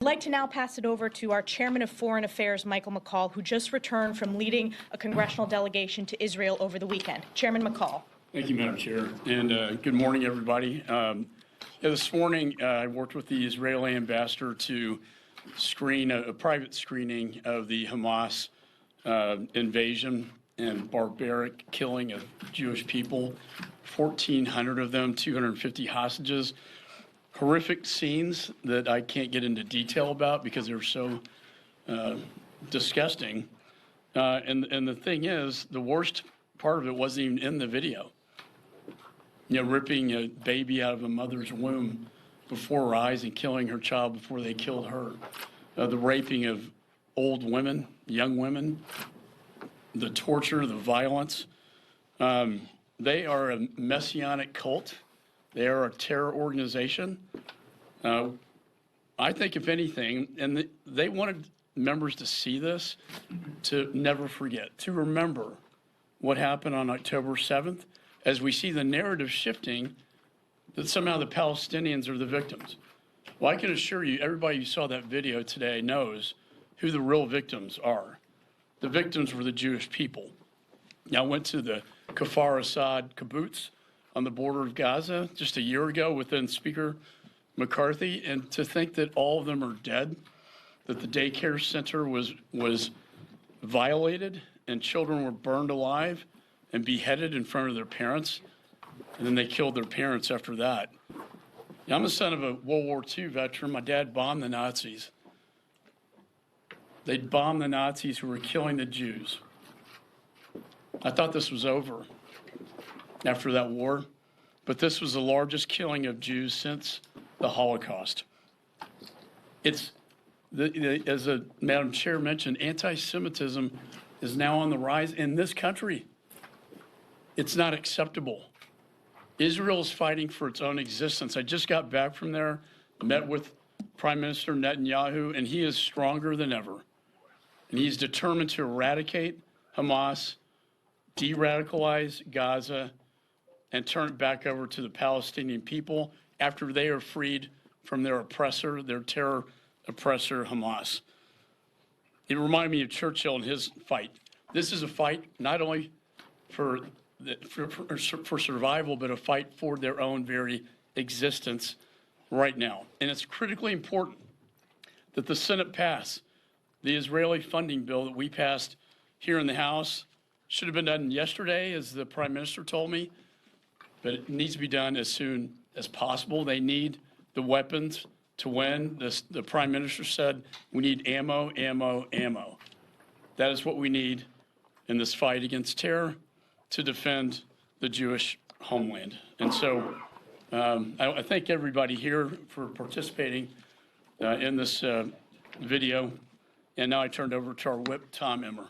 I'd like to now pass it over to our Chairman of Foreign Affairs, Michael McCaul, who just returned from leading a congressional delegation to Israel over the weekend. Chairman McCaul. Thank you, Madam Chair, and good morning, everybody. This morning, I worked with the Israeli ambassador to screen a private screening of the Hamas invasion and barbaric killing of Jewish people, 1,400 of them, 250 hostages. Horrific scenes that I can't get into detail about because they're so disgusting. And the thing is, the worst part of it wasn't even in the video. You know, ripping a baby out of a mother's womb before her eyes and killing her child before they killed her. The raping of old women, young women, the torture, the violence. They are a messianic cult. They are a terror organization. I think, if anything, and they wanted members to see this, to never forget, to remember what happened on October 7th, as we see the narrative shifting that somehow the Palestinians are the victims. Well, I can assure you, everybody who saw that video today knows who the real victims are. The victims were the Jewish people. Now, I went to the Kfar Assad kibbutz on the border of Gaza just a year ago with then Speaker McCarthy, and to think that all of them are dead, that the daycare center was violated and children were burned alive and beheaded in front of their parents, and then they killed their parents after that. Now, I'm the son of a World War II veteran. My dad bombed the Nazis. They bombed the Nazis who were killing the Jews. I thought this was over after that war, but this was the largest killing of Jews since the Holocaust. As Madam Chair mentioned, anti-Semitism is now on the rise in this country. It's not acceptable. Israel is fighting for its own existence. I just got back from there, met with Prime Minister Netanyahu, and he is stronger than ever. And he's determined to eradicate Hamas, de-radicalize Gaza, and turn it back over to the Palestinian people after they are freed from their oppressor, their terror oppressor, Hamas. It reminded me of Churchill and his fight. This is a fight not only for survival, but a fight for their own very existence right now. And it's critically important that the Senate pass the Israeli funding bill that we passed here in the House. Should have been done yesterday, as the Prime Minister told me, but it needs to be done as soon as possible. They need the weapons to win. The Prime Minister said we need ammo, ammo, ammo. That is what we need in this fight against terror to defend the Jewish homeland. And so I thank everybody here for participating in this video. And now I turn it over to our whip, Tom Emmer.